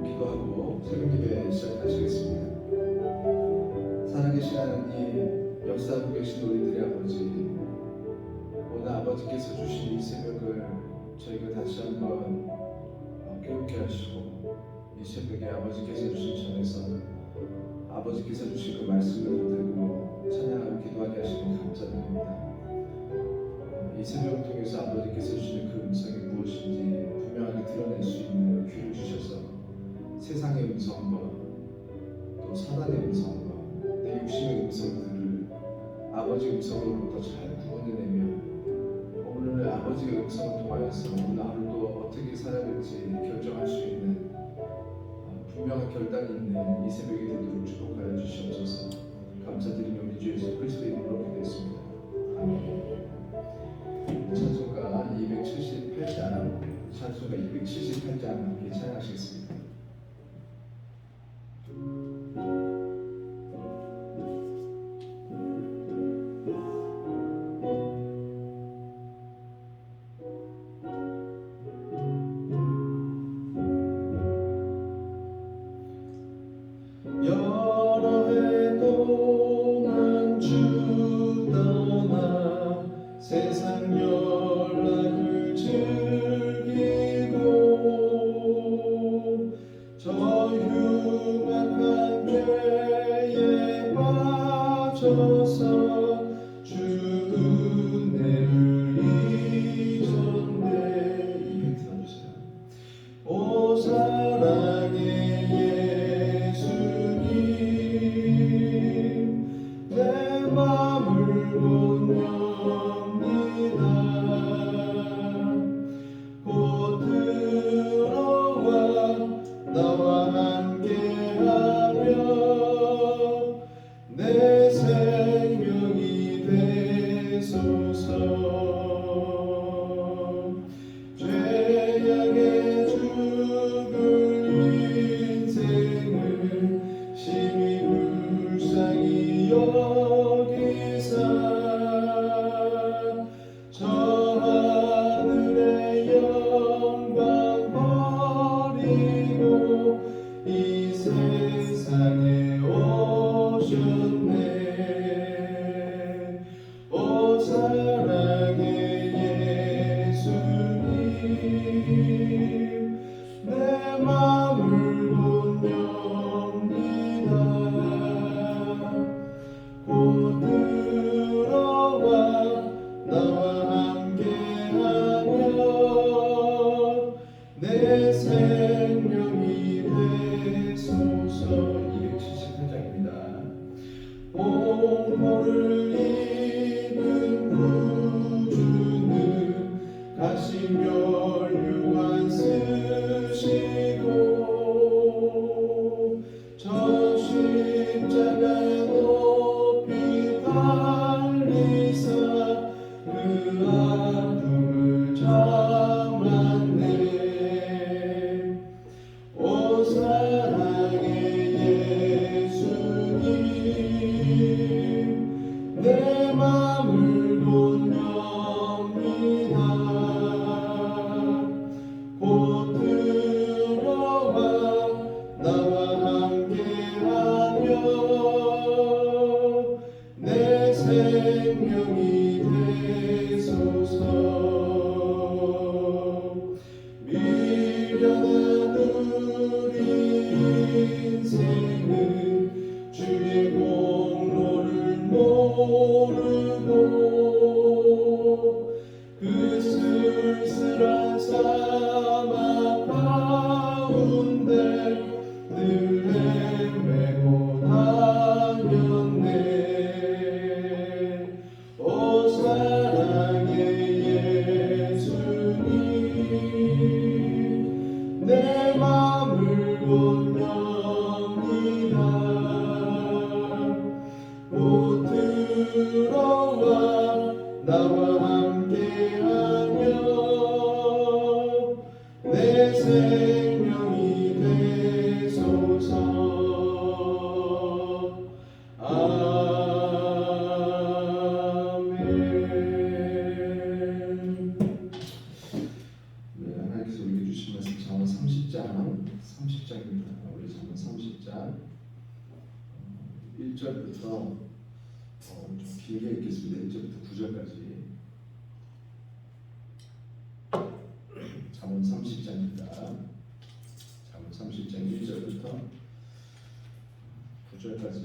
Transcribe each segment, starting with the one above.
기도하고 새벽예배 시작하시겠습니다. 살아계신 하나님, 역사하고 계신 우리들의 아버지, 오늘 아버지께서 주신 이 새벽을 저희가 다시 한번 깨우게 하시고, 이 새벽에 아버지께서 주신 전에서 아버지께서 주신 그 말씀을 붙들고 찬양하고 기도하게 하시니 감사드립니다. 이 새벽을 통해서 아버지께서 주시는 그 음성이 무엇인지 분명하게 드러낼 수 있는 귀를 주셔서 세상의 음성과 또 사단의 음성과 내 육신의 음성들을 아버지 음성으로부터 잘 구분해내며 오늘 아버지의 음성을 통하여서 오늘 하루도 어떻게 살아갈지 결정할 수 있는 분명한 결단이 있는 이 새벽이 되도록 축복하여 주시옵소서. 감사드리며 우리 주 예수 그리스도의 이름으로 기도했습니다. 아멘. 찬송가 278장 함께 찬양하시겠습니다. 여러 해 동안 주 떠나 세상 연락을 즐기고 저 흉악한 죄에 빠져서 주 은혜를 잊었네. 입에 들어주세요. 오 사랑의 예수님, 내 맘을 못 엽니다. 곧 들어와 나와 함께하며 내 생명이 되소서. 죄악의 죽을 인생을 심히 불쌍히 여기사 저 하늘의 영광 버리고 이 세상에 오셨네. 오 사랑의 예수님, 내 맘을 못 엽니다. 곧 들어와 나와 함께하며 내 생명이 되소서. 278장입니다. 공포를 입은 구주는 가시면류관 쓰시고 저 십자가 높이 달리사 그 아픔을 참았네. 오 사랑의 예수님, 내 맘을 못 엽니다. 곧 들어와 나와 함께하며 내 생명이 되소서. 미련한 우리 인생은 주의 공로를 모르고 그 쓸쓸한 사막 가운데 늘 헤매고 다녔네. 오 사랑의 예수님, 내 맘을 못 엽니다. 곧 들어와 나와 함께하며 내 생명이 되소서. 아멘. 네, 하나님께서 우리에게 주신 말씀 30장입니다. 우리 잠언 30장 1절부터 좀 길게 읽겠습니다. 1절부터 9절까지. 잠언 30장입니다. 잠언 30장 1절부터 9절까지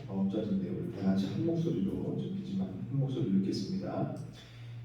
9절인데 우리 다 같이 한 목소리로 좀 길지만 한 목소리로 읽겠습니다.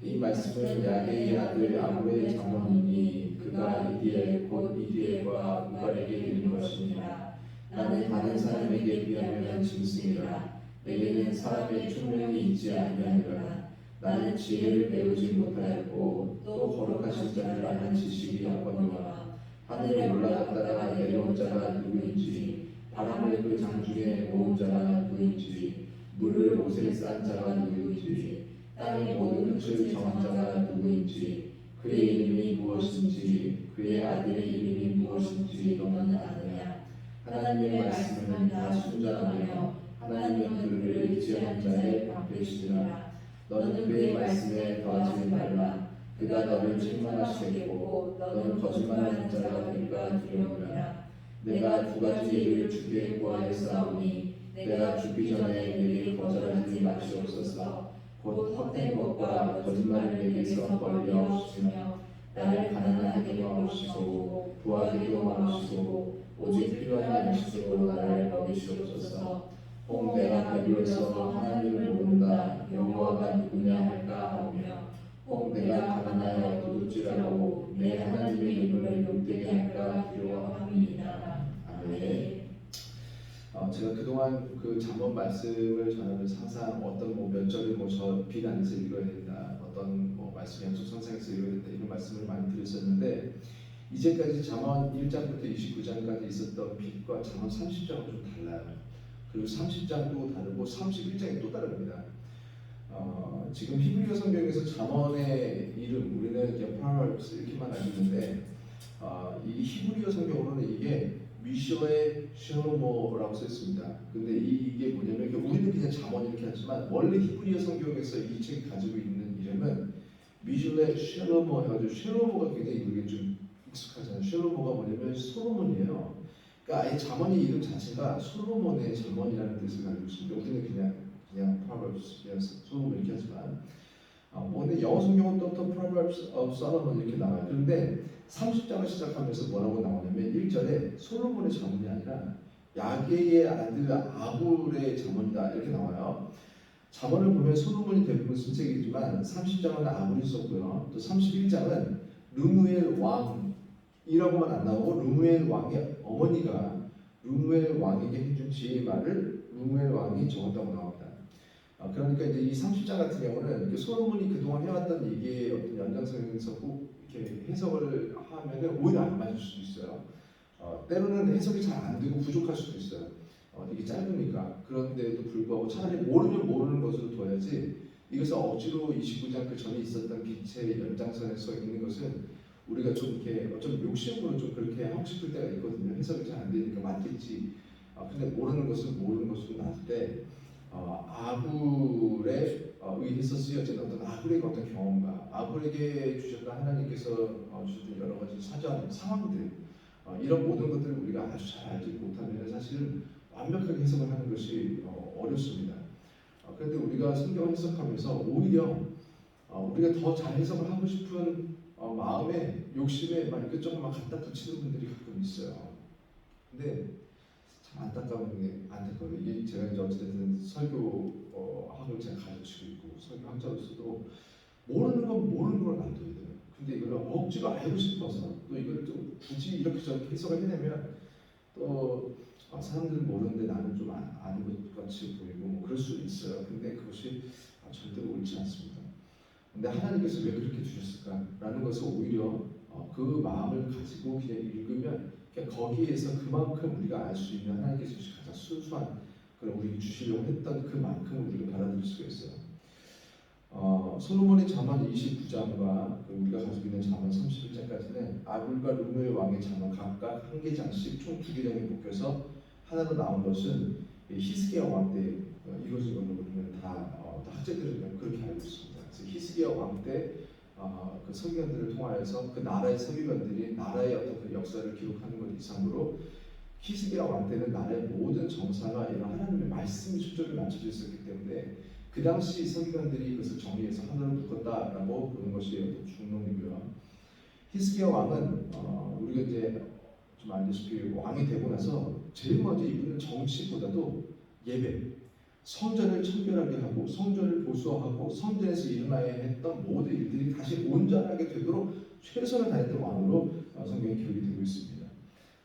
이 말씀은 야게의 아들 아굴의 잠언이니 그가 이디엘 곧 이디엘과 우갈에게 이른 것이니라. 나는 다른 사람에게 비하면 짐승이라. 내게는 사람의 총명이 있지 아니하니라. 나는 지혜를 배우지 못하였고 또 거룩하신 자를 아는 지식이 없거니와 하늘에 올라갔다가 내려온 자가 누구인지 바람을 그 장중에 모은 자가 누구인지 물을 옷에 싼 자가 누구인지 땅의 모든 끝을 정한 자가 누구인지 그의 이름이 무엇인지 그의 아들의 이름이 무엇인지 너는 아느냐. 하나님의 말씀은 다 순전하며 하나님은 그를 의지하는 자의 방패시니라. 너는 그의 말씀에 더하지 말라. 그가 너를 책망하시겠고 너는 거짓말하는 자가 될까 두려우니라. 내가 두 가지 일을 주께 구하였사오니 내가 죽기 전에 내게 거절하지 마시옵소서. 곧 헛된 것과 거짓말을 내게서 멀리하옵시며 나를 가난하게 마옵시고 부하게도 마옵시고 오직 필요한 양식으로 나를 먹이시옵소서. 혹 내가 배불러서 하나님을 모른다 여호와가 누구냐 할까 하오며 혹 내가 가난하여 도둑질하고 내 하나님의 이름을 욕되게 할까 두려워함이니라. 아멘. 제가 그동안 그 잠언 말씀을 전하면서 항상 어떤 몇 절을 저 빛 안에서 읽어야 된다, 어떤 말씀 약속 상상에서 읽어야 된다 이런 말씀을 많이 드렸었는데 이제까지 잠언 1장부터 29장까지 있었던 빛과 잠언 30장은 좀 달라요. 그리고 30장도 다르고 31장이 또 다릅니다. 지금 히브리어 성경에서 잠언의 이름 우리는 그냥 Proverbs 이렇게만 알고 있는데 이 히브리어 성경으로는 이게 미셔의 샬로모라고 써있습니다. 근데 이게 뭐냐면 우리는 그냥 잠언 이렇게 하지만 원래 히브리어 성경에서 이 책이 가지고 있는 이름은 미슐의 샬로모 해가지고 샬로모가 굉장히 우리가 좀 익숙하잖아요. 샬로모가 뭐냐면 솔로몬이에요. 그러니까 아예 잠언의 이름 자체가 솔로몬의 잠언이라는 뜻을 가지고 있습니다. 우리는 그냥 Proverbs, 솔로몬 이렇게 하지만 근데 영어 성경은 또 Proverbs of Solomon 이렇게 나와요. 그런데 30장을 시작하면서 뭐라고 나오냐면 1절에 솔로몬의 잠언이 아니라 야게의 아들 아굴의 잠언이다 이렇게 나와요. 잠언을 보면 솔로몬이 대부분 쓴 책이지만 30장은 아굴이 썼고요. 또 31장은 르무엘 왕이라고만 안 나오고 르무엘 왕의 어머니가 르무엘 왕에게 해준 지혜의 말을 르무엘 왕이 적었다고 나옵니다. 그러니까 이제 이 30장 같은 경우는 솔로몬이 그동안 해왔던 얘기의 어떤 연장선에서 꼭 이렇게 해석을 하면은 오히려 안 맞을 수도 있어요. 때로는 해석이 잘 안 되고 부족할 수도 있어요. 이게 짧으니까. 그런데도 불구하고 차라리 모르면 모르는 것으로 둬야지 이것을 억지로 29장 그 전에 있었던 빛의 연장선에서 읽는 것은 우리가 좀 이렇게 어쩜 욕심으로 좀 그렇게 하고 싶을 때가 있거든요. 해석이 잘 안 되니까 맞겠지. 근데 모르는 것은 모르는 것으로 놨을 때 아굴에 의해서 쓰여진 어떤 아굴의 어떤 경험과 아굴에게 주셨던 하나님께서 주셨던 여러 가지 사전 상황들 이런 모든 것들을 우리가 아주 잘 알지 못하면 사실은 완벽하게 해석을 하는 것이 어렵습니다. 그런데 우리가 성경을 해석하면서 오히려 우리가 더 잘 해석을 하고 싶은 마음에 욕심에 막 이렇게 조금만 갖다 붙이는 분들이 가끔 있어요. 근데 참 안타까워요. 이게 제가 이제 어쨌든 설교학을 제가 가르치고 있고 설교학자로서도 모르는 건 모르는 걸 놔둬야 돼요. 근데 이걸 억지로 알고 싶어서 또 이걸 또 굳이 이렇게 저렇게 해석을 해내면 또 사람들은 모르는데 나는 좀 아는 것 같이 보이고 뭐 그럴 수 있어요. 근데 그것이 절대로 옳지 않습니다. 근데 하나님께서 왜 그렇게 주셨을까라는 것을 오히려 그 마음을 가지고 그냥 읽으면 거기에서 그만큼 우리가 알 수 있는 하나님께서 주신 가장 순수한 그런 우리에게 주시려고 했던 그만큼 우리가 받아들일 수가 있어요. 솔로몬의 잠언 29장과 우리가 가지고 있는 잠언 31장까지는 아굴과 르무엘 왕의 잠언 각각 한 개장씩 총 2개장에 묶여서 하나로 나온 것은 히스기야 왕 때 이루어진 걸로 우리는 다 학자들은 그렇게 알고 있습니다. 그래서 히스기야 왕 때 그 서기관들을 통하여서 그 나라의 서기관들이 나라의 어떤 그 역사를 기록하는 것 이상으로 히스기야 왕 때는 나라의 모든 정사가 이런 하나님의 말씀이 초점이 맞춰져 있었기 때문에 그 당시 서기관들이 그것을 정리해서 하나로 묶었다라고 보는 것이 중론이고요. 히스기야 왕은 우리가 이제 좀 알다시피 왕이 되고 나서 제일 먼저 이분은 정치보다도 예배, 성전을 청결하게 하고 성전을 보수하고 성전에서 일어나야 했던 모든 일들이 다시 온전하게 되도록 최선을 다했던 왕으로 성경에 기록이 되고 있습니다.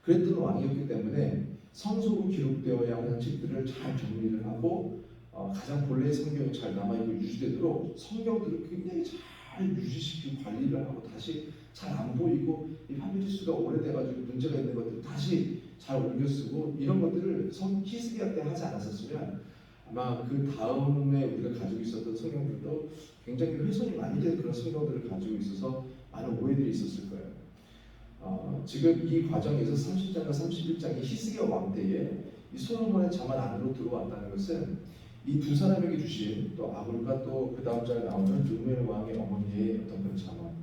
그랬던 왕이었기 때문에 성소로 기록되어야 하는 책들을 잘 정리를 하고 가장 본래의 성경이 잘 남아있고 유지되도록 성경들을 굉장히 잘 유지시키고 관리를 하고 다시 잘 안 보이고 이 파피루스가 수가 오래돼가지고 문제가 있는 것들 다시 잘 옮겨 쓰고 이런 것들을 히스기야 때 하지 않았었으면 아마 그 다음에 우리가 가지고 있었던 성경들도 굉장히 훼손이 많이 된 그런 성경들을 가지고 있어서 많은 오해들이 있었을 거예요. 지금 이 과정에서 30장과 31장이 히스기야 왕 때에 이 솔로몬의 자만 안으로 들어왔다는 것은 이 두 사람에게 주신 또 아굴과 또 그 다음 장에 나오는 르무엘 왕의 어머니의 어떤 그런 자만,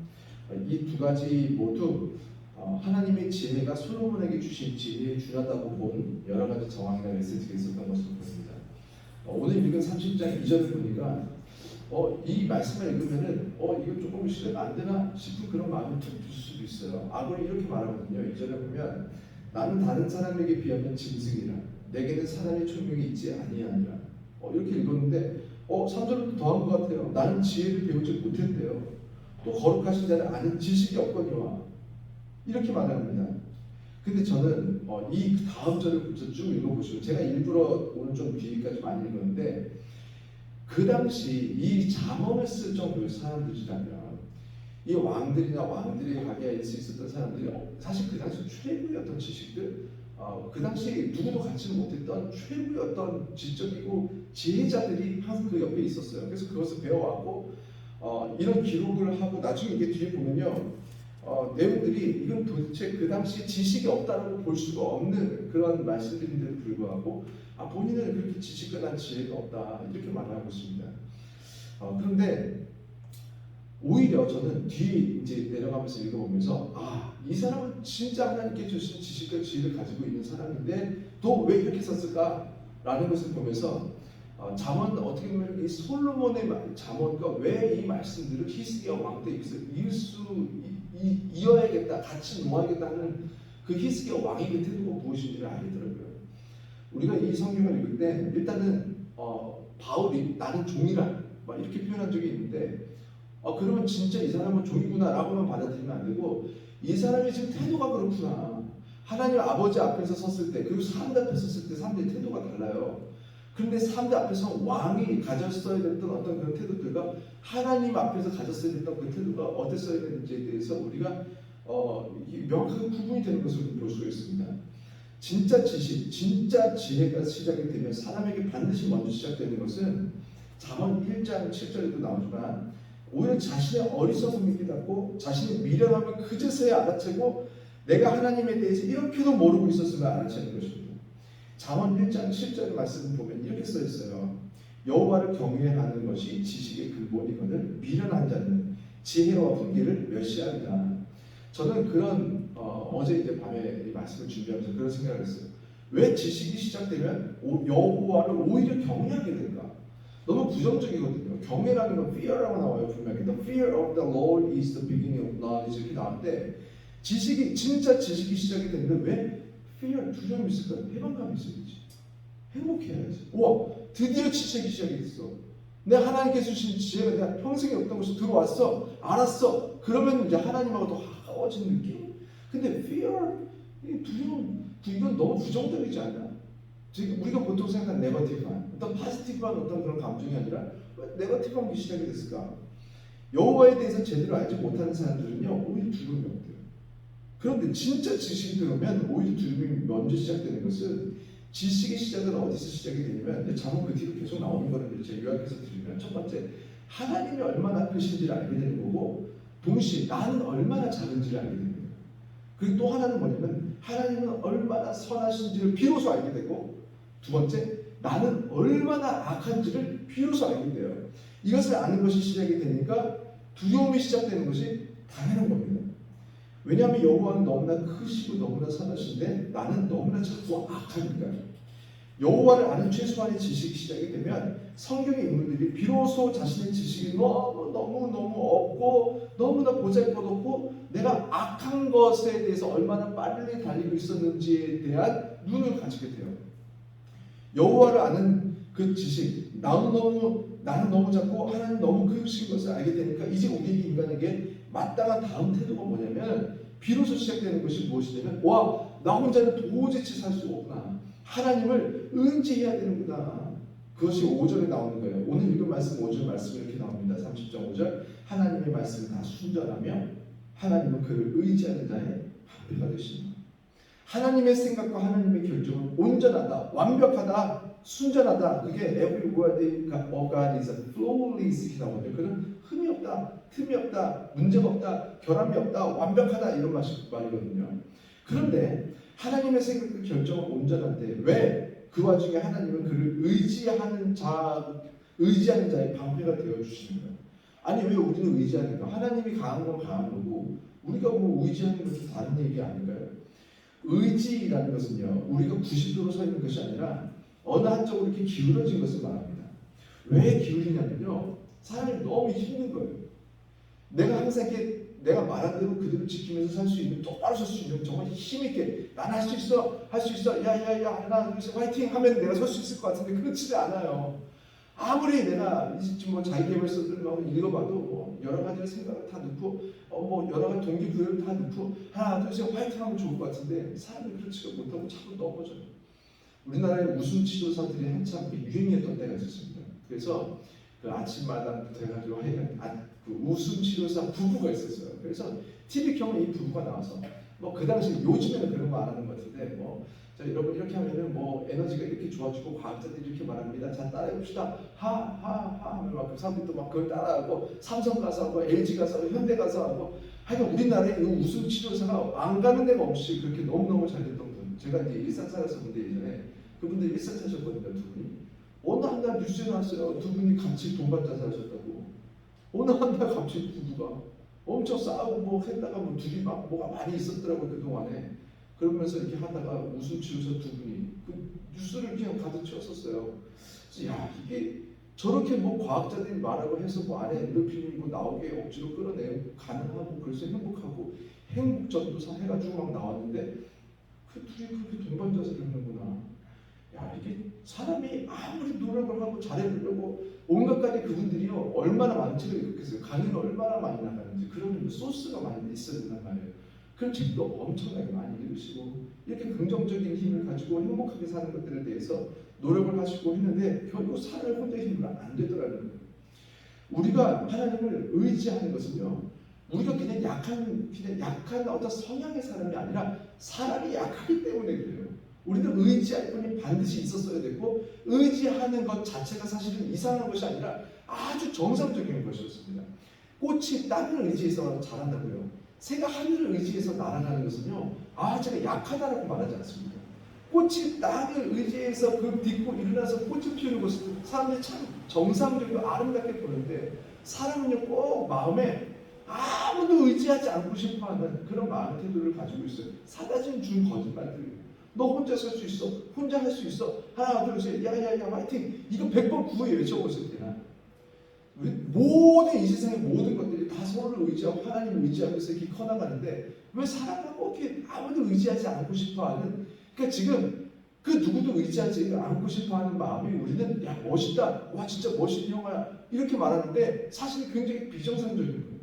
이 두 가지 모두 하나님의 지혜가 솔로몬에게 주신 지혜에 준하다고 본 여러 가지 정황이나 메시지가 있었던 것으로 보입니다. 오늘 읽은 30장 2절을 보니까 이 말씀을 읽으면은 이거 조금 신뢰가 안 되나 싶은 그런 마음이 들 수도 있어요. 아굴이 이렇게 말하거든요. 2절에 보면 나는 다른 사람에게 비하면 짐승이라 내게는 사람의 총명이 있지 아니하니라. 이렇게 읽었는데 3절은 더한 것 같아요. 나는 지혜를 배우지 못했대요. 또 거룩하신 자는 아는 지식이 없거니와 이렇게 말합니다. 근데 저는 이 다음 절을 보면서 쭉 읽어보시고 제가 일부러 오늘 좀 뒤까지 많이 읽었는데 그 당시 이 잠언을 쓸 정도의 사람들이라면 이 왕들이나 왕들의 가게에 있었던 사람들이 사실 그 당시 최고의 어떤 지식들 그 당시 누구도 갖지 못했던 최고의 어떤 지적이고 지혜자들이 항상 그 옆에 있었어요. 그래서 그것을 배워왔고 이런 기록을 하고 나중에 이게 뒤에 보면요 내용들이 이건 도대체 그 당시 지식이 없다라고 볼 수가 없는 그런 말씀들인데도 불구하고 본인은 그렇게 지식과 난 지혜가 없다 이렇게 말하고 있습니다. 그런데 오히려 저는 뒤에 이제 내려가면서 읽어보면서 이 사람은 진짜 하나님께 주신 지식과 지혜를 가지고 있는 사람인데 또 왜 이렇게 썼을까라는 것을 보면서 잠언 어떻게 보면 이 솔로몬의 잠언과 왜 이 말씀들을 히스기야 왕 때 이어야겠다 같이 놓아야겠다는 그 히스기야 왕의 그 태도가 무엇인지를 알겠더라고요. 우리가 이 성경을 읽을 때 일단은 바울이 나는 종이라 막 이렇게 표현한 적이 있는데 그러면 진짜 이 사람은 종이구나 라고만 받아들이면 안 되고 이 사람이 지금 태도가 그렇구나. 하나님 아버지 앞에서 섰을 때 그리고 사람들 앞에 섰을 때 사람들의 태도가 달라요. 그런데 사람들 앞에서 왕이 가졌어야 됐던 어떤 그런 태도들과 하나님 앞에서 가졌어야 됐던 그 태도가 어땠어야 되는지에 대해서 우리가 명확하게 구분이 되는 것을 볼 수가 있습니다. 진짜 지식, 진짜 지혜가 시작이 되면 사람에게 반드시 먼저 시작되는 것은 잠언 1장 7절에도 나오지만 오히려 자신의 어리석음이 깨닫고 자신의 미련함을 그제서야 알아채고 내가 하나님에 대해서 이렇게도 모르고 있었으면 알아채는 것입니다. 잠언 1장 7절의 말씀을 보면 이렇게 써 있어요. 여호와를 경외하는 것이 지식의 근본이거늘 미련한 자는 지혜와 훈계를 멸시하리라. 저는 그런 어제 이제 밤에 이 말씀을 준비하면서 그런 생각을 했어요. 왜 지식이 시작되면 여호와를 오히려 경외하게 될까? 너무 부정적이거든요. 경외라는 건 fear라고 나와요. 분명히 The fear of the Lord is the beginning of knowledge 이렇게 나오는데 진짜 지식이 시작이 되면 왜 fear, 두려움이 있을까요? 해방감이 있어야지. 행복해야지. 우와, 드디어 지식이 시작이 됐어. 내 하나님께서 주신 지혜가 내가 평생에 없던 것이 들어왔어. 알았어. 그러면 이제 하나님하고 더 가까워진 느낌? 근데 fear, 두려움, 이건 너무 부정적이지 않나? 지금 우리가 보통 생각하는 네거티브한 어떤 파지티브한 어떤 그런 감정이 아니라 왜 네거티브한 게 시작이 됐을까? 여호와에 대해서 제대로 알지 못하는 사람들은요 오히려 두려움이 없대요. 그런데 진짜 지식이 들어오면 오히려 두려움이 먼저 시작되는 것은 지식의 시작은 어디서 시작이 되냐면 잠언 그 뒤로 계속 나오는 거를 제가 요약해서 드리면 첫 번째 하나님이 얼마나 크신지를 알게 되는 거고 동시에 나는 얼마나 작은지를 알게 되는 거예요. 그리고 또 하나는 뭐냐면 하나님은 얼마나 선하신지를 비로소 알게 되고 두 번째 나는 얼마나 악한지를 비로소 알게 돼요. 이것을 아는 것이 시작이 되니까 두려움이 시작되는 것이 당연한 겁니다. 왜냐하면 여호와는 너무나 크시고 너무나 선하신데 나는 너무나 자꾸 악하니까요. 여호와를 아는 최소한의 지식이 시작이 되면 성경의 인물들이 비로소 자신의 지식이 너무 없고 너무나 보잘것없고 내가 악한 것에 대해서 얼마나 빨리 달리고 있었는지에 대한 눈을 가지게 돼요. 여호와를 아는 그 지식, 나는 너무 작고 하나님 너무 크신 것을 알게 되니까 이제 우리 인간에게 마땅한 다음 태도가 뭐냐면 비로소 시작되는 것이 무엇이냐면 나 혼자는 도저히 살 수가 없구나. 하나님을 의지해야 되는구나. 그것이 5절에 나오는 거예요. 오늘 읽은 말씀 5절 말씀이 이렇게 나옵니다. 30장 5절 하나님의 말씀은 다 순전하며 하나님은 그를 의지하는 자의 방패가 되십니다. 하나님의 생각과 하나님의 결정은 온전하다, 완벽하다, 순전하다. 그게 every word of God is flawless 이렇게 나오는데 그는 흠이 없다, 틈이 없다, 문제가 없다, 결함이 없다, 완벽하다 이런 말이거든요. 그런데 하나님의 생각과 결정은 온전한데 왜 그 와중에 하나님은 그를 의지하는 자의 방패가 되어 주시는 거예요? 아니 왜 우리는 의지하는가? 하나님이 강한 건 강한 거고 우리가 뭐 의지하는 것은 다른 얘기 아닌가요? 의지라는 것은요 우리가 90도로 서 있는 것이 아니라 어느 한쪽으로 이렇게 기울어진 것을 말합니다. 왜 기울이냐면요 사람이 너무 힘든 거예요. 내가 항상 이렇게 내가 말한 대로 그대로 지키면서 살 수 있는 똑바로 설 수 있는 정말 힘있게 난 할 수 있어 야야야 하나 둘 셋 화이팅 하면 내가 설 수 있을 것 같은데 그렇지 않아요. 아무리 내가 지금 뭐 자기계발서들 막 읽어봐도 뭐 여러 가지 생각을 다 넣고 뭐 여러 가지 동기부여를 다 넣고 하나 둘 셋 화이팅하면 좋을 것 같은데 사람이 그렇지가 못하고 자꾸 넘어져요. 우리나라의 웃음 치료사들이 한참 유행했던 때가 있었습니다. 그래서 그 아침마당부터 해가지고 그 웃음 치료사 부부가 있었어요. 그래서 TV 경험에 이 부부가 나와서 뭐 그 당시 요즘에는 그런 거 안 하는 것 같은데 자 여러분 이렇게 하면은 뭐 에너지가 이렇게 좋아지고 과학자들이 이렇게 말합니다. 자 따라해봅시다. 하하하 하면 막 그 사람들이 또 막 그걸 따라하고 삼성 가서 하고 LG 가서 하고 현대 가서 하고 하여간 우리나라에 이 웃음 치료사가 안 가는 데가 없이 그렇게 너무너무 잘 됐던 분. 제가 이제 일산 살았었는데 예전에 그분들이 일산 사셨거든요. 두 분이. 어느 한 날 뉴스에 나왔어요. 두 분이 같이 동반자살 하셨다고. 어느 한 날 갑자기 부부가 엄청 싸우고 뭐 했다가 뭐 둘이 막 뭐가 많이 있었더라고요. 그동안에. 그러면서 이렇게 하다가 웃음 치료사 두 분이 그 뉴스를 그냥 가득 채웠었어요. 그래서 야 이게 저렇게 뭐 과학자들이 말하고 해서 뭐 안에 엔도핀이 뭐 나오게 억지로 끌어내고 가능하고 그래서 행복하고 행복전도사 해가지고 막 나왔는데 그 둘이 그렇게 동반자살을 하는구나. 야 이게 사람이 아무리 노력을 하고 잘해보려고 온갖 가지 그분들이요 얼마나 많지를 일으켰어요. 강의는 얼마나 많이 나가는지 그런 소스가 많이 있어야 된단 말이에요. 그런 책도 엄청나게 많이 읽으시고 이렇게 긍정적인 힘을 가지고 행복하게 사는 것들에 대해서 노력을 하시고 했는데 결국 사람을 혼자 힘으로 안 되더라는 거예요. 우리가 하나님을 의지하는 것은요 우리가 그냥 약한 어떤 성향의 사람이 아니라 사람이 약하기 때문에 그래요. 우리는 의지할 분이 반드시 있었어야 되고 의지하는 것 자체가 사실은 이상한 것이 아니라 아주 정상적인 것이었습니다. 꽃이 땅을 의지해서 자란다고요. 새가 하늘을 의지해서 날아가는 것은요 제가 약하다라고 말하지 않습니다. 꽃이 땅을 의지해서 그 딛고 일어나서 꽃을 피우는 것을 사람들이 참 정상적이고 아름답게 보는데 사람은요 꼭 마음에 아무도 의지하지 않고 싶어하는 그런 마음의 태도를 가지고 있어요. 사다 준 거짓말들이에요. 너 혼자 살 수 있어. 혼자 할 수 있어. 하나 둘 셋 야야야 화이팅. 이거 100번 구호에 외쳐보실 때나 우리 모든 이 세상의 모든 것들이 다 서로를 의지하고 하나님을 의지하면서 이렇게 커나가는데 왜 사람은 꼭 이렇게 아무도 의지하지 않고 싶어하는 그러니까 지금 그 누구도 의지하지 않고 싶어하는 마음이 우리는 야 멋있다. 와 진짜 멋있는 형아야. 이렇게 말하는데 사실 굉장히 비정상적인 거예요.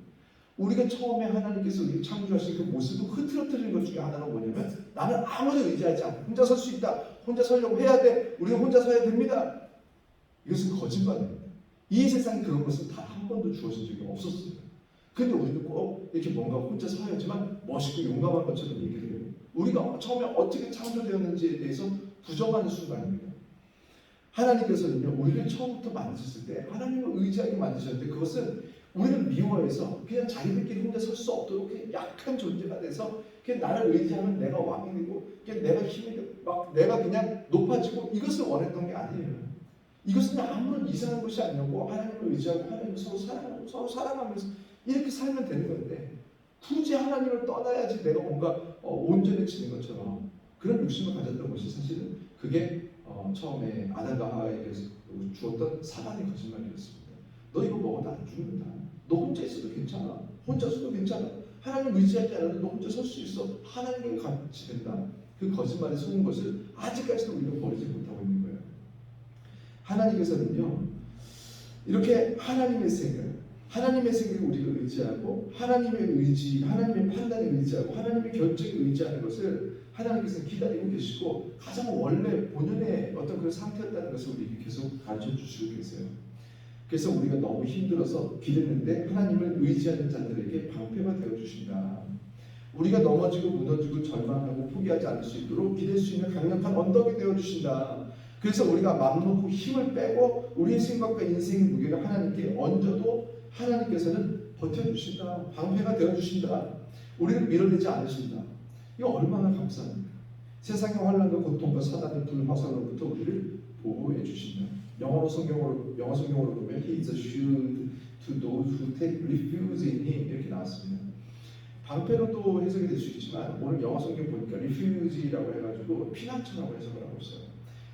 우리가 처음에 하나님께서 우리를 창조하신 그 모습을 흐트러뜨리는 것 중에 하나가 뭐냐면 나는 아무도 의지하지 않고 혼자 설 수 있다. 혼자 서려고 해야 돼. 우리는 혼자 서야 됩니다. 이것은 거짓말입니다. 이 세상에 그런 것은 단 한 번도 주어진 적이 없었습니다. 근데 우리는 꼭 이렇게 뭔가 혼자 서야지만 멋있고 용감한 것처럼 얘기를 해요. 우리가 처음에 어떻게 창조되었는지에 대해서 부정하는 순간입니다. 하나님께서는요 우리를 처음부터 만드셨을 때 하나님을 의지하게 만드셨는데 그것은 우리를 미워해서 그냥 자기들끼리 혼자 설 수 없도록 그냥 약한 존재가 돼서 그냥 나를 의지하면 내가 왕이 되고 그냥 내가 힘이 되고 막 내가 그냥 높아지고 이것을 원했던 게 아니에요. 이것은 아무런 이상한 것이 아니고 하나님을 의지하고 하나님을 서로 사랑하고 서로 사랑하면서 이렇게 살면 되는 건데 굳이 하나님을 떠나야지 내가 뭔가 온전해지는 것처럼 그런 욕심을 가졌던 것이 사실은 그게 처음에 아담과 하와에게 주었던 사단의 거짓말이었습니다. 너 이거 먹어도 안 죽는다. 너 혼자 있어도 괜찮아. 혼자서도 괜찮아. 하나님 의지하지 않아도 너 혼자 설 수 있어. 하나님과 같이 된다. 그 거짓말에 속은 것을 아직까지도 우리가 버리지 못하고 있는 거예요. 하나님께서는요, 이렇게 하나님의 생각을 우리가 의지하고 하나님의 의지, 하나님의 판단에 의지하고 하나님의 결정에 의지하는 것을 하나님께서 기다리고 계시고 가장 원래 본연의 어떤 그런 상태였다는 것을 우리에게 계속 가르쳐 주시고 계세요. 그래서 우리가 너무 힘들어서 기댔는데 하나님을 의지하는 자들에게 방패가 되어 주신다. 우리가 넘어지고 무너지고 절망하고 포기하지 않을 수 있도록 기댈 수 있는 강력한 언덕이 되어 주신다. 그래서 우리가 맘 놓고 힘을 빼고 우리의 생각과 인생의 무게를 하나님께 얹어도 하나님께서는 버텨주신다. 방패가 되어주신다. 우리를 밀어내지 않으신다. 이거 얼마나 감사합니까? 세상의 환난과 고통과 사단의 불화살로부터 우리를 보호해 주신다. 영어 성경으로 보면 He is a shield to those who take refuge in Him 이렇게 나왔습니다. 방패로도 해석이 될 수 있지만 오늘 영어 성경 보니까 refuge라고 해가지고 피난처라고 해석을 하고 있어요.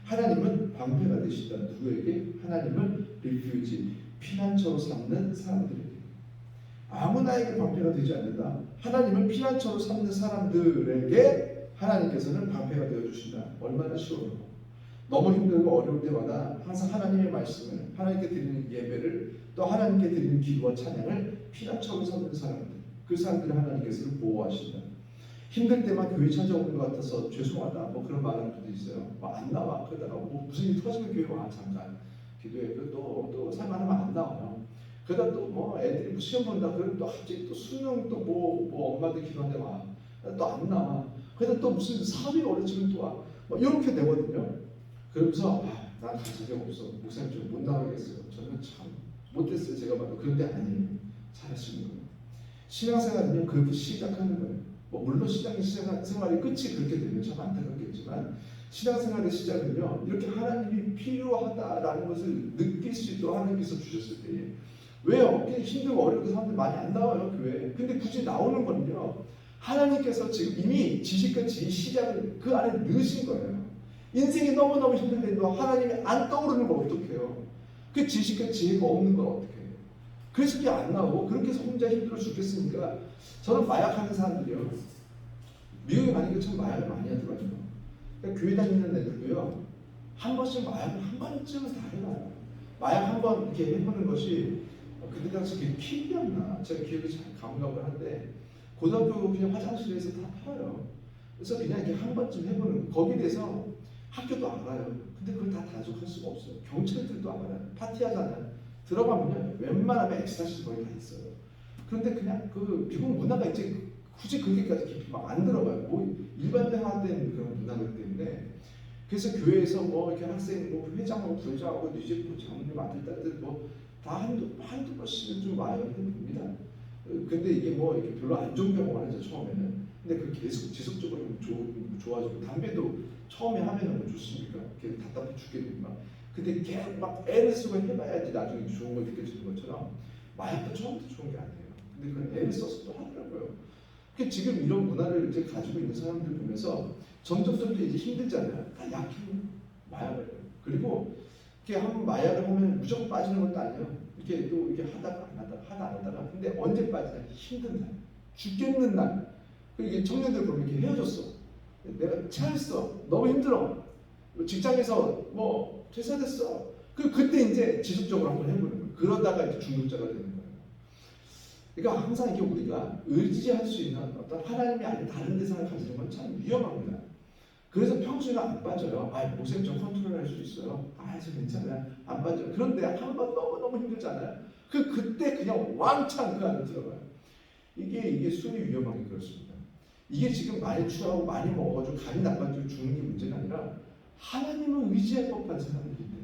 하나님은 방패가 되시다. 누구에게? 하나님은 refuge, 피난처로 삼는 사람들에게. 아무나에게 방패가 되지 않는다. 하나님은 피난처로 삼는 사람들에게 하나님께서는 방패가 되어주신다. 얼마나 쉬워요. 너무 힘들고 어려울 때마다 항상 하나님의 말씀을, 하나님께 드리는 예배를, 또 하나님께 드리는 기도와 찬양을 피난처로 삼는 사람들, 그 사람들을 하나님께서는 보호하신다. 힘들 때만 교회 찾아오는 것 같아서 죄송하다 뭐 그런 말하는 분도 있어요. 뭐 안 나와. 그러다가 뭐 무슨 일 터지면 교회 와. 잠깐 기도해. 또 살만하면 안 나와요. 그러다 또 뭐 애들이 뭐 시험 본다 그러면 또 갑자기 또 수능 또 뭐 엄마들 기도하는데 와. 또 안 나와. 그러다 또 무슨 사업이 어려지면 또 와. 뭐 이렇게 되거든요. 그러면서 난 갈 자격 없어. 목사님 좀 못 나가겠어요. 저는 참 못했어요. 제가 봐도. 그런데 아니에요. 잘하시는 거예요. 신앙생활은요 그렇게 시작하는 거예요. 뭐 물론 신앙생활의 끝이 그렇게 되면 참 안타깝겠지만 신앙생활의 시작은요 이렇게 하나님이 필요하다라는 것을 느낄 수 있도록 하나님께서 주셨을 때에 왜요? 힘들고 어려운 사람들 많이 안 나와요 교회에. 근데 굳이 나오는 건요 하나님께서 지금 이미 지식과 지혜 시작을 그 안에 넣으신 거예요. 인생이 너무너무 힘든데도 하나님이 안 떠오르는 걸 어떡해요? 그 지식과 지혜가 없는 걸 어떡해요? 그래서 그게 안 나오고 그렇게 해서 혼자 힘들어 죽겠으니까 저는 마약하는 사람들이요. 미국에 가니까 참 마약을 많이 하더라고요. 그러니까 교회 다니는 애들도요. 한 번씩 마약을 한 번쯤은 다 해봐요. 마약 한 번 이렇게 해보는 것이 그때 당시 그게 킥이었나 제가 기억이 잘 가물가물 한데 고등학교 그냥 화장실에서 다 팔아요. 그래서 그냥 이렇게 한 번쯤 해보는 거기에 대해서 학교도 알아요. 근데 그걸 다 단속할 수가 없어요. 경찰들도 알아요. 파티하잖아요. 들어가면요 웬만하면 엑스타시도 거의 다 있어요. 그런데 그냥 그 미국 문화가 이제 굳이 그렇게까지 깊이 막 안 들어가요. 뭐 일반화된 그런 문화들 때문에. 그래서 교회에서 뭐 이렇게 학생 뭐 회장하고 부회장하고 이제 뭐 장로님 아들 딸들 뭐 다 한두 번씩은 좀 와요 해봅니다. 근데 이게 뭐 이렇게 별로 안 좋은 경우가 아니죠 처음에는. 근데 그 계속 지속적으로 좋아지고 담배도 처음에 하면은 뭐 좋습니까? 걔 답답해 죽겠는데 막. 근데 계속 막 애를 쓰고 해봐야지 나중에 좋은 걸 느껴지는 것처럼 마약도 처음부터 좋은 게 아니에요. 근데 그걸 애를 써서 또 하더라고요. 그러니까 지금 이런 문화를 이제 가지고 있는 사람들 보면서 점점 이제 힘들잖아요. 다 약해 마약을. 그리고 이렇게 한번 마약을 하면 무조건 빠지는 것도 아니에요. 이렇게 또 이렇게 하다가 안 하다가 근데 언제 빠지냐? 힘든 날, 죽겠는 날. 이게 청년들 보면 이렇게 헤어졌어. 내가 체했어. 너무 힘들어. 직장에서 뭐 퇴사됐어. 그때 이제 지속적으로 한번 해보는 거예요. 그러다가 이제 중독자가 되는 거예요. 그러니까 항상 이게 우리가 의지할 수 있는 어떤 하나님이 아닌 다른 대상을 가지는 건 참 위험합니다. 그래서 평소에는 안 빠져요. 목사님 좀 컨트롤할 수 있어요. 저 괜찮아요. 안 빠져요. 그런데 한 번 너무 힘들잖아요. 그때 그냥 왕창 그 안에 들어가요. 이게 순위 위험하게 그렇습니다. 이게 지금 많이 취하고 많이 먹어가지고 간이 나빠지고 죽는 게 문제가 아니라 하나님을 의지할 법한 사람들인데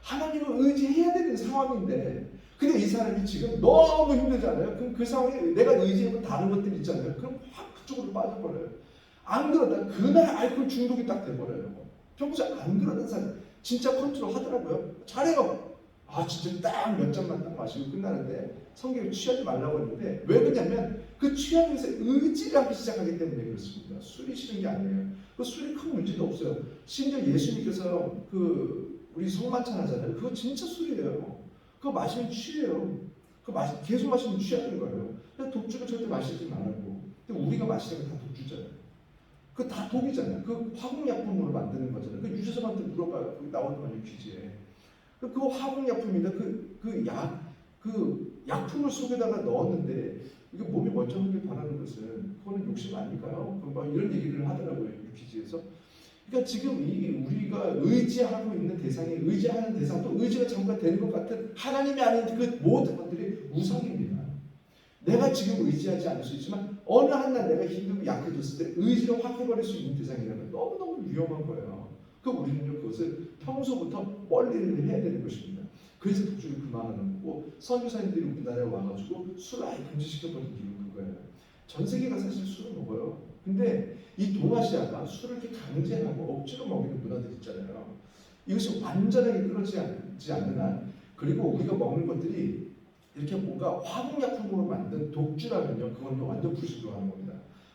하나님을 의지해야 되는 상황인데 근데 이 사람이 지금 너무 힘들잖아요. 그럼 그 상황에 내가 의지해본 다른 것들이 있잖아요. 그럼 확 그쪽으로 빠져버려요. 안 그러다 그날 알코올 중독이 딱 돼버려요. 평소에 안 그러던 사람 진짜 컨트롤 하더라고요. 잘해요. 진짜 딱 몇 잔만 딱 마시고 끝나는데 성경에 취하지 말라고 했는데 왜 그러냐면 그 취하면서 의지를 하기 시작하기 때문에 그렇습니다. 술이 싫은 게 아니에요. 그 술이 큰 문제도 없어요. 심지어 예수님께서 그 우리 성만찬 하잖아요. 그거 진짜 술이에요. 그거 마시면 취해요. 계속 마시면 취하는 거예요. 근데 독주를 절대 마시지 말라고. 근데 우리가 마시는 건 다 독주잖아요. 그 다 독이잖아요. 그 화공약품으로 만드는 거잖아요. 그 유재석한테 물어봐요. 거기 나오더만 퀴즈에. 그 화공약품이다. 그 약품을 속에다가 넣었는데 이거 몸이 멀쩡하게 바라는 것은 그거는 욕심 아닐까요? 막 이런 얘기를 하더라고요. 퀴즈에서. 그러니까 지금 우리가 의지하고 있는 대상이 의지하는 대상도 의지가 전부가 되는 것 같은 하나님이 아닌 그 모든 것들이 우상입니다. 내가 지금 의지하지 않을 수 있지만 어느 한날 내가 힘들고 약해졌을 때 의지를 확 해버릴 수 있는 대상이라면 너무너무 위험한 거예요. 우리는요 그것을 평소부터 멀리를 해야 되는 것입니다. 그래서 독주를 그만하는 거고 선교사님들이 우리나라에 와가지고 술을 아예 금지시켜버린 이유는 그거예요. 전 세계가 사실 술을 먹어요. 근데 이 동아시아가 술을 이렇게 강제하고 억지로 먹이는 문화들 있잖아요. 이것이 완전하게 끊어지지 않는 한 그리고 우리가 먹는 것들이 이렇게 뭔가 화공약품으로 만든 독주라면요 그건 완전 불순종하는 겁니다.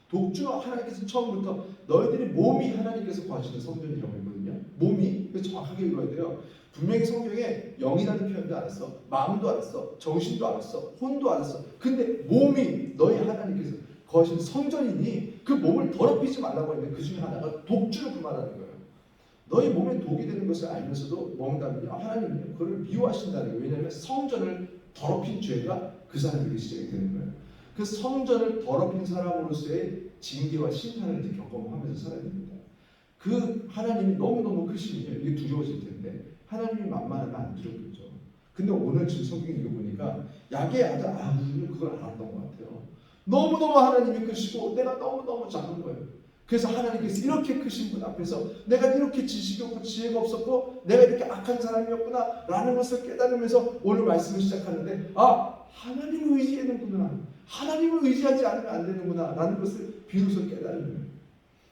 독주는 하나님께서 처음부터 너희들이 몸이 하나님께서 거하시는 성전이라고 했거든요. 몸이 이거 정확하게 읽어야 돼요. 분명히 성경에 영이라는 표현도 알았어, 마음도 알았어, 정신도 알았어, 혼도 알았어. 근데 몸이 너희 하나님께서 거하시는 성전이니 그 몸을 더럽히지 말라고 했는데 그 중에 하나가 독주를 그만하는 거예요. 너희 몸에 독이 되는 것을 알면서도 먹는다면요 하나님은요 그걸 미워하신다는 거예요. 왜냐하면 성전을 더럽힌 죄가 그 사람에게 시작이 되는 거예요. 그 성전을 더럽힌 사람으로서의 징계와 심판을 이제 경험하면서 살아야 됩니다. 그 하나님이 너무너무 크시면요 이게 두려워질 텐데 하나님이 만만하면 안 두렵겠죠. 근데 오늘 지금 성경 읽어보니까 약의 아들 우리는 그걸 알았던 것 같아요. 너무너무 하나님이 크시고 내가 너무너무 작은 거예요. 그래서 하나님께서 이렇게 크신 분 앞에서 내가 이렇게 지식이 없고 지혜가 없었고 내가 이렇게 악한 사람이었구나 라는 것을 깨달으면서 오늘 말씀을 시작하는데 하나님을 의지하는구나, 하나님을 의지하지 않으면 안 되는구나 라는 것을 비로소 깨달은 거예요.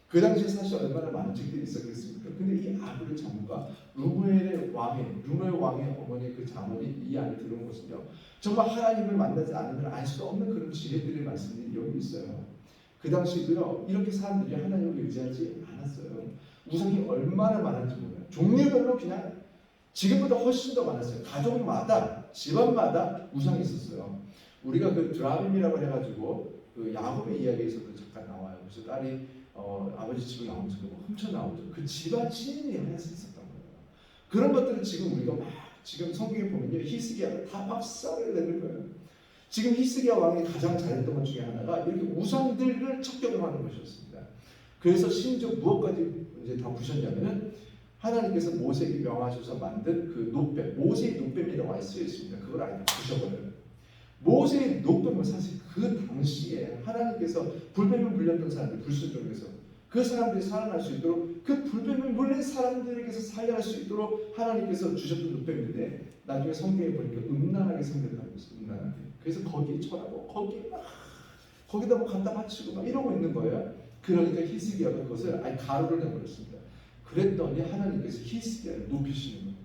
그 당시에 사실 얼마나 많은 책들이 있었겠습니까? 근데 이 아브의 자모가 루무엘의 왕의 어머니 그 자모이 이 안에 들어온 것은요 정말 하나님을 만나지 않으면 알 수 없는 그런 지혜들의 말씀들이 여기 있어요. 그 당시도요 이렇게 사람들이 하나님을 의지하지 않았어요. 우상이 얼마나 많은지 몰라요. 종류별로 그냥 지금보다 훨씬 더 많았어요. 가족마다 집안마다 우상이 있었어요. 우리가 그 드라빔이라고 해가지고 그 야곱의 이야기에서도 잠깐 나와요. 그래서 딸이 아버지 집을 나오면서 훔쳐 나오죠. 그 집안 신인이 하나씩 있었던 거예요. 그런 것들은 지금 우리가 막 지금 성경에 보면요 히스기야가 다 박살을 내는 거예요. 지금 히스기야 왕이 가장 잘했던 것 중에 하나가 이렇게 우상들을 척결을 하는 것이었습니다. 그래서 심지어 무엇까지 이제 다 부셨냐면은 하나님께서 모세에게 명하셔서 만든 그 노뱀, 모세의 노뱀이라고 쓰여 있습니다. 그걸 아예 부셔버려요. 모세의 노뱀은 사실 그 당시에 하나님께서 불뱀을 물렸던 사람들, 불순종해서 그 사람들이 살아날 수 있도록 그 불뱀을 물린 사람들에게서 살려날 수 있도록 하나님께서 주셨던 노뱀인데 나중에 성경에 보니까 음란하게 생겼다고 했어요. 음란하게. 그래서 거기에 처하고 거기다 뭐 갖다 바치고 막 이러고 있는 거예요. 그러니까 히스기야가 그것을 아예 가루를 내버렸습니다. 그랬더니 하나님께서 히스기야를 높이시는 거예요.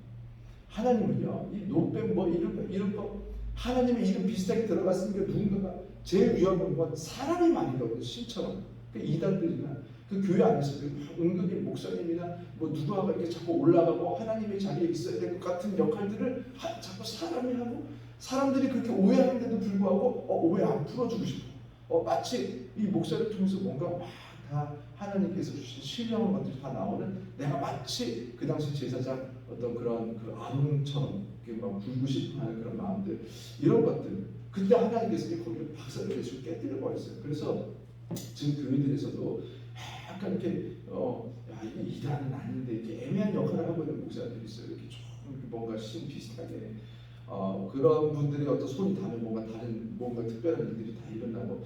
하나님은요 이 노뱀 뭐 이런 거 하나님의 이름 비슷하게 들어갔으니까 누군가가 제일 위험한 건 사람이 많이 나오거든요. 신처럼 그 이단들이나 그 교회 안에서 은근히 목사님이나 뭐 누구하고 이렇게 자꾸 올라가고 하나님의 자리에 있어야 될 것 같은 역할들을 자꾸 사람이 하고 사람들이 그렇게 오해하는데도 불구하고 오해 안 풀어주고 싶어. 마치 이 목사를 통해서 뭔가 막 다 하나님께서 주신 신령한 것들이 다 나오는 내가 마치 그 당시 제사장 어떤 그런 그 아론처럼 막 불고 싶어하는 그런 마음들 이런 것들. 근데 하나님께서 거기를 박살을 내시고 깨뜨려 버렸어요. 그래서 지금 교회들에서도 약간 이렇게 이단은 아닌데 이렇게 애매한 역할을 하고 있는 목사들이 있어요. 이렇게 좀 뭔가 신 비슷하게 그런 분들이 어떤 손이 닿으면 뭔가 특별한 일들이 다 일어나고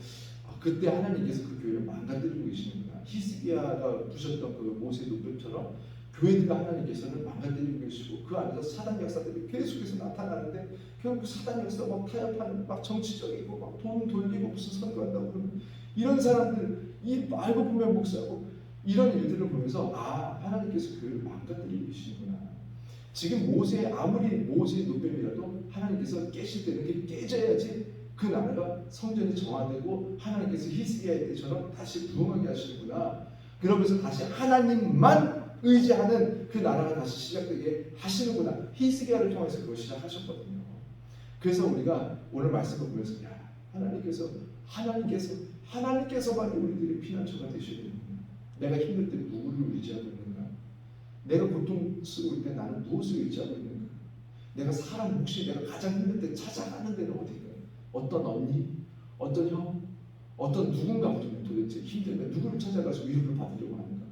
그때 하나님께서 그 교회를 망가뜨리고 계시는구나. 히스기야가 부셨던 그 모세 노뱀처럼 교회들과 하나님께서는 망가뜨리고 계시고 그 안에서 사단 역사들이 계속해서 나타나는데 결국 사단 역사 막 타협하는 막 정치적이고 막 돈 돌리고 무슨 선거한다고 그러면 이런 사람들 이 알고 보면 목사고 이런 일들을 보면서 하나님께서 교회를 망가뜨리고 계시는구나. 지금 아무리 모세의 노뱀이라도 하나님께서 깨실 때는 그게 깨져야지 그 나라가 성전이 정화되고 하나님께서 히스기야 때처럼 다시 부흥하게 하시는구나. 그러면서 다시 하나님만 의지하는 그 나라가 다시 시작되게 하시는구나. 히스기야를 통해서 그걸 시작하셨거든요. 그래서 우리가 오늘 말씀을 보면서 야, 하나님께서만 우리들의 피난처가 되셔야 되는구나. 내가 힘들 때 누구를 의지하고 있는가? 내가 고통 쓰고 있을 때 나는 무엇을 의지하고 있는가? 내가 사람 혹시 내가 가장 힘들 때 찾아가는 데는 어디인가? 어떤 언니, 어떤 형, 어떤 누군가 도대체 힘들면 누구를 찾아가서 위로를 받으려고 하는가?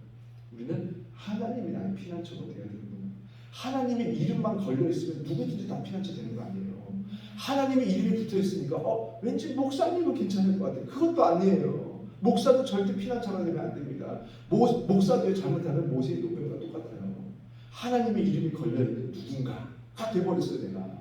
우리는 하나님이 나의 피난처가 되어야 되는구나. 하나님의 이름만 걸려있으면 누구든지 다 피난처 되는 거 아니에요. 하나님의 이름이 붙어있으니까 왠지 목사님은 괜찮을 것 같아요. 그것도 아니에요. 목사도 절대 피난처가 되면 안 됩니다. 목사도 잘못하면 모세의 노뱀과 똑같아요. 하나님의 이름이 걸려있는 누군가가 돼버렸어요. 내가.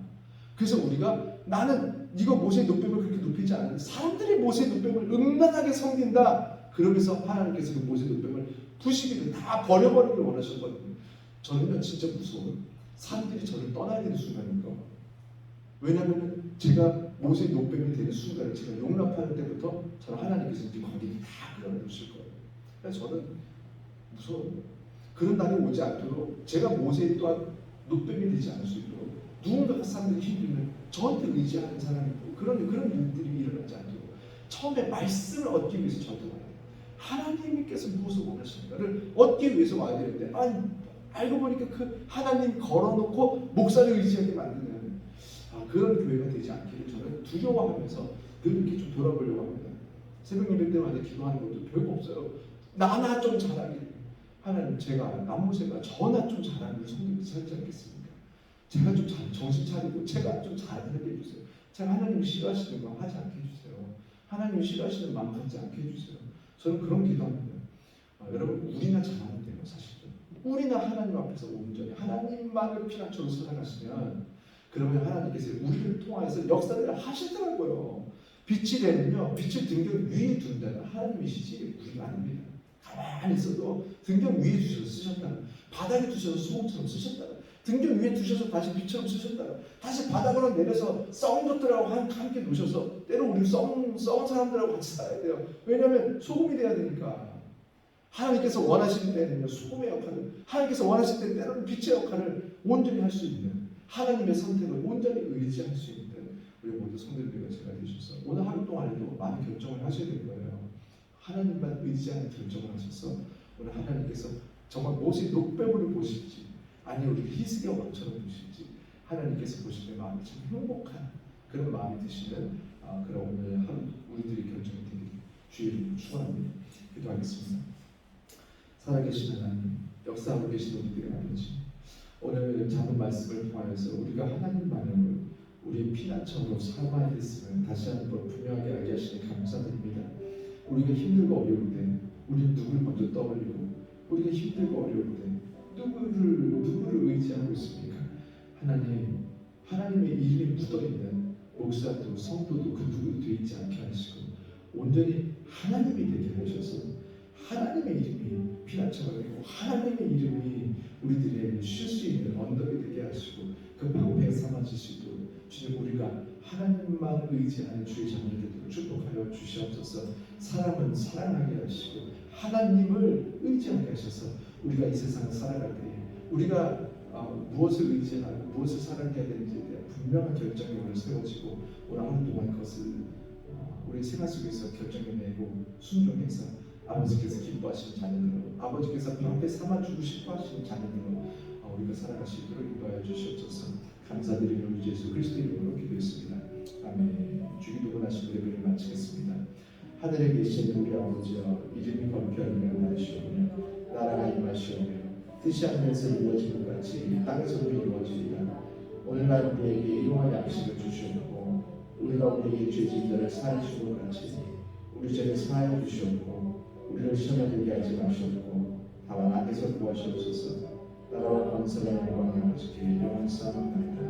그래서 우리가 나는 이거 모세의 노뱀을 그렇게 높이지 않는데 사람들이 모세의 노뱀을 음란하게 섬긴다. 그러면서 하나님께서 그 모세의 노뱀을 부시기를 다 버려버리기를 원하셨거든요. 저는요 진짜 무서워요. 사람들이 저를 떠나야 되는 순간인가. 왜냐하면 제가 모세의 노뱀이 되는 순간을 제가 용납하는 때부터 저는 하나님께서 이제 관계를 다 끌어내실 거예요. 그래서 저는 무서워요. 그런 날이 오지 않도록 제가 모세의 또한 노뱀이 되지 않을 수 있도록 누군가가 사람들이 힘들면 저한테 의지하는 사람이 있고 그런 일들이 일어나지 않도록 처음에 말씀을 얻기 위해서 저한테 와야 돼요. 하나님께서 무엇을 원하시는가를 얻기 위해서 와야 되는데 알고 보니까 그 하나님 걸어놓고 목사를 의지하게 만드는 그런 교회가 되지 않기를 저는 두려워하면서 늘 이렇게 좀 돌아보려고 합니다. 새벽 예배 때마다 기도하는 것도 별거 없어요. 나나 좀 잘하길. 하나님 제가 남모세가 저나 좀 잘하는 성도들 살지 않겠습니까? 제가 좀 정신 차리고 제가 좀 잘하게 해주세요. 제가 하나님이 싫어하시는 거 하지 않게 해주세요. 하나님이 싫어하시는 마음 갖지 않게 해주세요. 저는 그런 기도합니다. 여러분 우리나 잘하면 돼요. 사실은 우리나 하나님 앞에서 온전히 하나님만을 피난처로 살아가시면 그러면 하나님께서 우리를 통하여서 역사를 하시더라고요. 빛이 되면요, 빛을 등경 위에 둔다는 하나님이시지 우리가 아닙니다. 가만히 있어도 등경 위에 두셔서 쓰셨다가 바닥에 두셔서 수공처럼 쓰셨다가 등경 위에 두셔서 다시 빛처럼 쓰셨다가 다시 바닥으로 내려서 썩은 것들하고 함께 놓으셔서 때로 우리 썩은 사람들하고 같이 살아야 돼요. 왜냐하면 소금이 돼야 되니까. 하나님께서 원하시는 때는요 소금의 역할을, 하나님께서 원하실 때는 때로는 빛의 역할을 온전히 할 수 있는 하나님의 선택을 온전히 의지할 수 있는 우리 모두 성도들과 제가 되셔서 오늘 하루 동안에도 많은 결정을 하셔야 될 거예요. 하나님만 의지하는 결정을 하셔서 오늘 하나님께서 정말 모세의 녹배물을 보실지 아니 우리 히스기야 왕처럼 보실지 하나님께서 보실 때 마음이 참 행복한 그런 마음이 드시는 그런 오늘 하루 우리들의 결정이 되기를 주의 이름으로 축원합니다. 기도하겠습니다. 살아계신 하나님, 역사하고 계신 우리들의 아버지, 오늘 작은 말씀을 통하여서 우리가 하나님만을 우리의 피난처로 삼아야 됐음을 다시 한번 분명하게 알게 하시니 감사드립니다. 우리가 힘들고 어려울 때 우리는 누구를 먼저 떠올리고 우리가 힘들고 어려울 때 누구를 의지하고 있습니까? 하나님의 이름이 묻어있는 목사도 성도도 그 누구도 되어 있지 않게 하시고 온전히 하나님이 되게 하셔서 하나님의 이름이 피난처가 되고 하나님의 이름이 우리들의 쉴 수 있는 언덕이 되게 하시고 그 방패에 삼아주시고 주님 우리가 하나님만 의지하는 주의 자녀들 되도록 축복하여 주시옵소서. 사람은 사랑하게 하시고 하나님을 의지하게 하셔서 우리가 이 세상을 살아갈 때에 우리가 무엇을 의지하고 무엇을 사랑해야 되는지에 대한 분명한 결정이 오늘 세워지고 오늘 하루 동안 그것을 우리 생활 속에서 결정해내고 순종해서 아버지께서 기뻐하시는 자녀들로 아버지께서 방패 삼아주고 싶어하시는 자녀들로 우리가 살아가시도록 인도하여 주시옵소서. 감사드리는 우리 예수 그리스도의 이름으로 기도했습니다. 아멘. 주기도문 하시고 예배를 마치겠습니다. 하늘에 계신 우리 아버지여 이름이 거룩히 여기며 나시오며 나라가 임하시오며 뜻이 하늘에서 이루어지는 것 같이 땅에서도 이루어지리라. 오늘날 우리에게 일용할 양식을 주시옵고 우리가 우리에게 죄진 자를 사하여 주는 것 같이 우리 죄를 사하여 주시옵고 우리를 시험에 들게 하지 마시옵고 다만 악에서 구하시옵소서. 나라와 권세와 영광이 아버지께 영원히 쌓아옵나이다.